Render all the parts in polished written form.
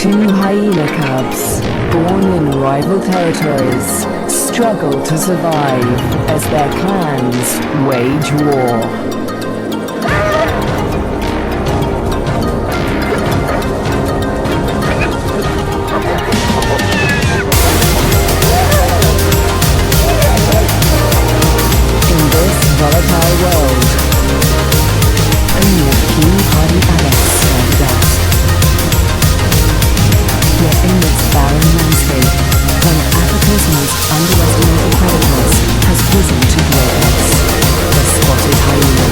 Two hyena cubs, born in rival territories, struggle to survive as their clans wage war. Volatile world. Only a few hardy adults stand dust. Yet in its barren landscape, one of Africa's most underestimated predators has risen to greatness: the spotted hyena.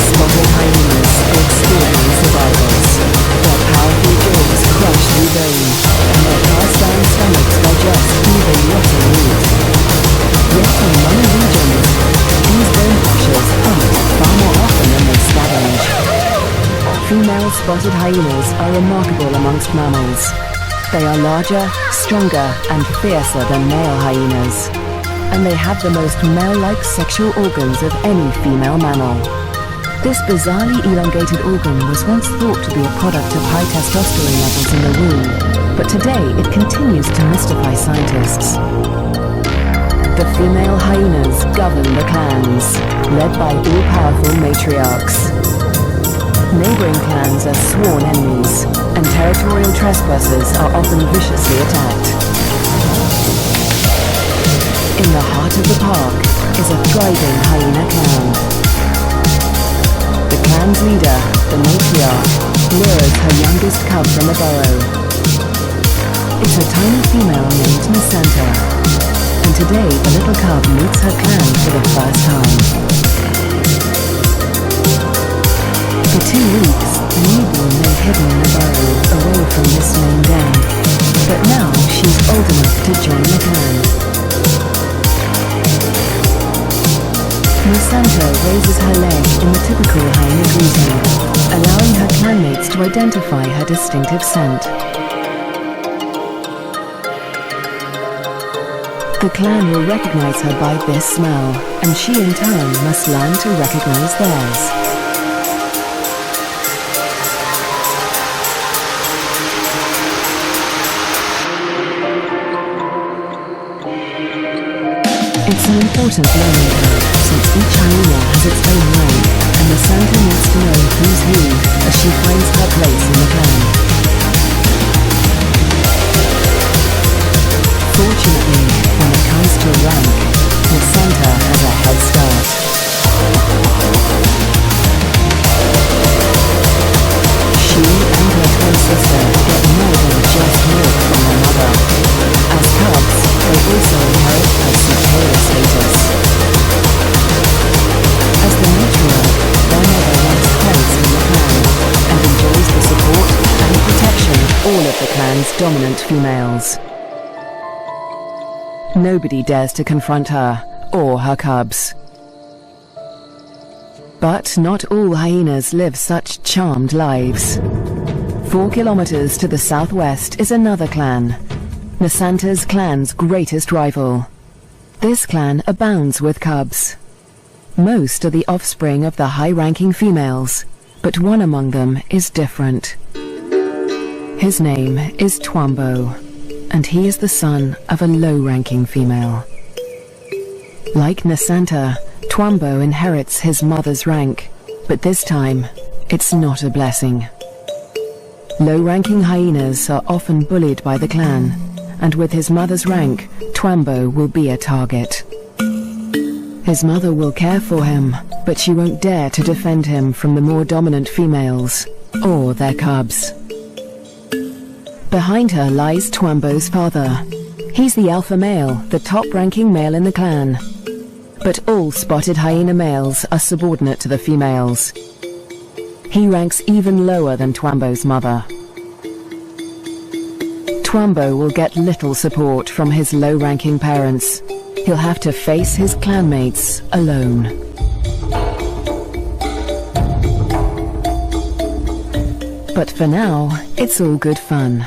Spotted hyenas are extraordinary survivors. Their powerful jaws crush through bone, and their cast-iron stomachs digest even rotten meat. Yet in many regions, these bone crushers hunt far more often than they scavenge. Female spotted hyenas are remarkable amongst mammals. They are larger, stronger, and fiercer than male hyenas. And they have the most male-like sexual organs of any female mammal. This bizarrely elongated organ was once thought to be a product of high testosterone levels in the womb, but today it continues to mystify scientists. The female hyenas govern the clans, led by all-powerful matriarchs. Neighboring clans are sworn enemies, and territorial trespassers are often viciously attacked. In the heart of the park is a thriving hyena clan. The clan's leader, the matriarch, lures her youngest cub from a burrow. It's a tiny female named Nasanta. And today the little cub meets her clan for the first time. For 2 weeks, the newborn lay hidden in a burrow away from this main den. But now she's old enough to join the clan. Nasanta raises her leg in the typical hyena greeting, allowing her clanmates to identify her distinctive scent. The clan will recognize her by this smell, and she in turn must learn to recognize theirs. It's an important learning curve, since each hyena has its own rank, and the Santa needs to know who's who as she finds her place in the clan. Fortunately, when it comes to rank, Nasanta has a head start. She and her twin sister get more than just milk from their mother. As cubs, they also inherit her superior status. As the matriarch, their mother ranks highest in the clan, and enjoys the support and protection of all of the clan's dominant females. Nobody dares to confront her, or her cubs. But not all hyenas live such charmed lives. 4 kilometers to the southwest is another clan, Nasanta's clan's greatest rival. This clan abounds with cubs. Most are the offspring of the high-ranking females, but one among them is different. His name is Twambo, and he is the son of a low-ranking female. Like Nasanta, Twambo inherits his mother's rank, but this time, it's not a blessing. Low-ranking hyenas are often bullied by the clan, and with his mother's rank, Twambo will be a target. His mother will care for him, but she won't dare to defend him from the more dominant females, or their cubs. Behind her lies Twambo's father. He's the alpha male, the top-ranking male in the clan. But all spotted hyena males are subordinate to the females. He ranks even lower than Twambo's mother. Twambo will get little support from his low-ranking parents. He'll have to face his clanmates alone. But for now, it's all good fun.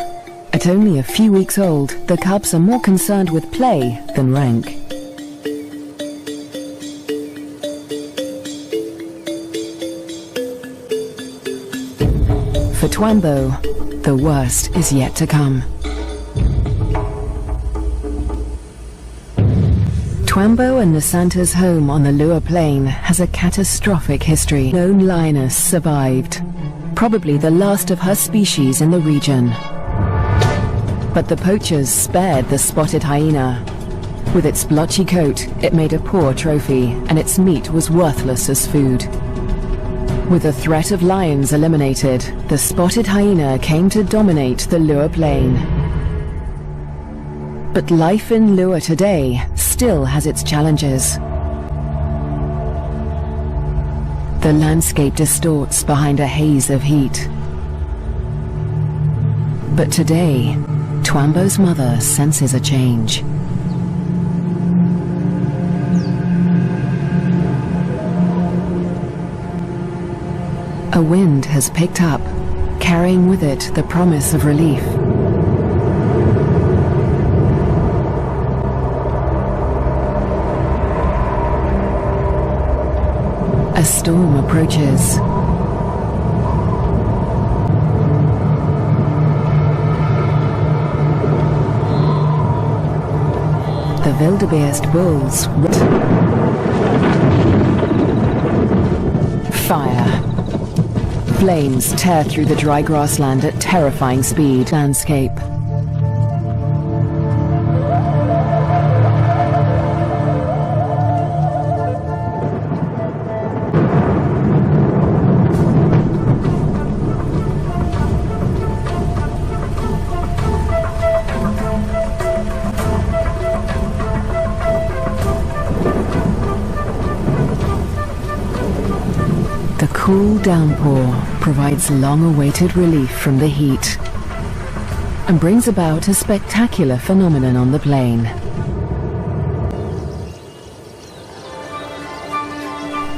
At only a few weeks old, the cubs are more concerned with play than rank. For Twambo, the worst is yet to come. Twambo and Nasanta's home on the Lua Plain has a catastrophic history. Lone lioness survived, probably the last of her species in the region. But the poachers spared the spotted hyena. With its blotchy coat, it made a poor trophy, and its meat was worthless as food. With the threat of lions eliminated, the spotted hyena came to dominate the Lua Plain. But life in Lua today still has its challenges. The landscape distorts behind a haze of heat. But today, Twambo's mother senses a change. A wind has picked up, carrying with it the promise of relief. A storm approaches. The wildebeest bulls fire. Flames tear through the dry grassland at terrifying speed. Landscape. The cool downpour provides long-awaited relief from the heat and brings about a spectacular phenomenon on the plain.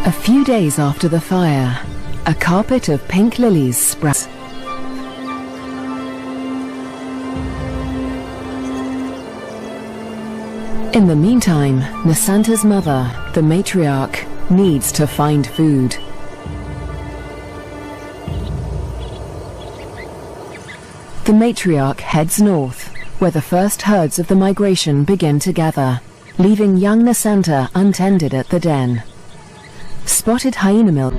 A few days after the fire, a carpet of pink lilies sprouts. In the meantime, Nasanta's mother, the matriarch, needs to find food. The matriarch heads north, where the first herds of the migration begin to gather, leaving young Nasanta untended at the den. Spotted hyena milk.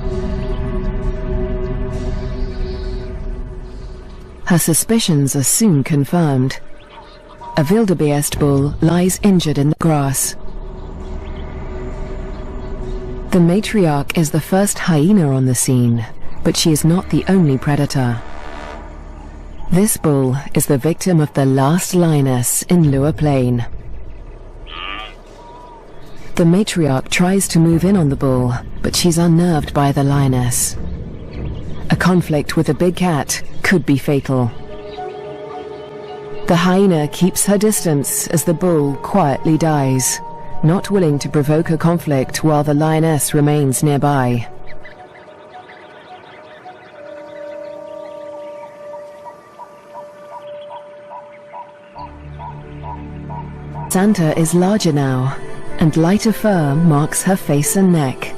Her suspicions are soon confirmed. A wildebeest bull lies injured in the grass. The matriarch is the first hyena on the scene, but she is not the only predator. This bull is the victim of the last lioness in Lua Plain. The matriarch tries to move in on the bull, but she's unnerved by the lioness. A conflict with a big cat could be fatal. The hyena keeps her distance as the bull quietly dies, not willing to provoke a conflict while the lioness remains nearby. Santa is larger now, and lighter fur marks her face and neck.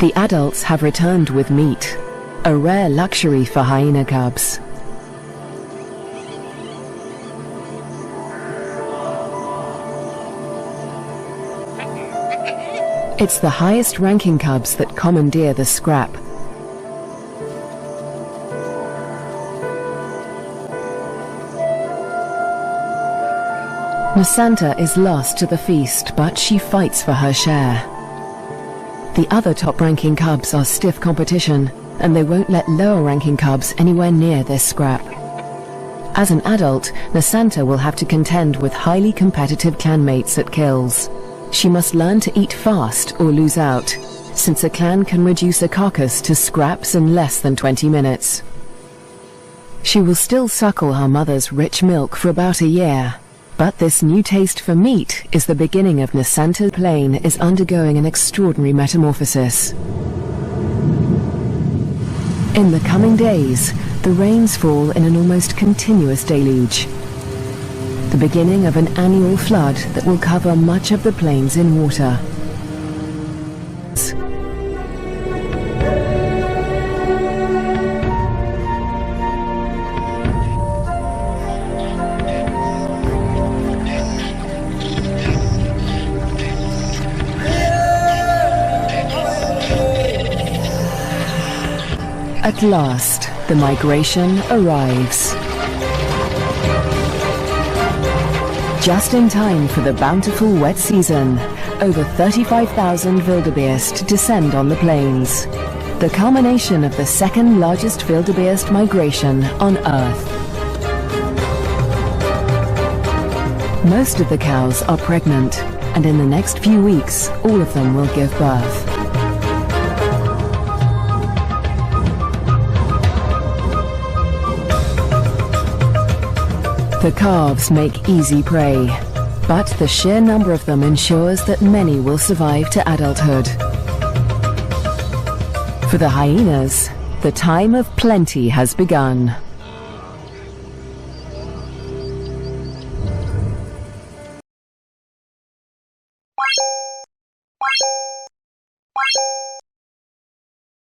The adults have returned with meat, a rare luxury for hyena cubs. It's the highest-ranking cubs that commandeer the scrap. Nasanta is lost to the feast, but she fights for her share. The other top-ranking cubs are stiff competition, and they won't let lower-ranking cubs anywhere near this scrap. As an adult, Nasanta will have to contend with highly competitive clanmates at kills. She must learn to eat fast or lose out, since a clan can reduce a carcass to scraps in less than 20 minutes. She will still suckle her mother's rich milk for about a year, but this new taste for meat is the beginning of Nasanta's plain is undergoing an extraordinary metamorphosis. In the coming days, the rains fall in an almost continuous deluge. The beginning of an annual flood that will cover much of the plains in water. At last, the migration arrives. Just in time for the bountiful wet season, over 35,000 wildebeest descend on the plains. The culmination of the second largest wildebeest migration on Earth. Most of the cows are pregnant, and in the next few weeks, all of them will give birth. The calves make easy prey, but the sheer number of them ensures that many will survive to adulthood. For the hyenas, the time of plenty has begun.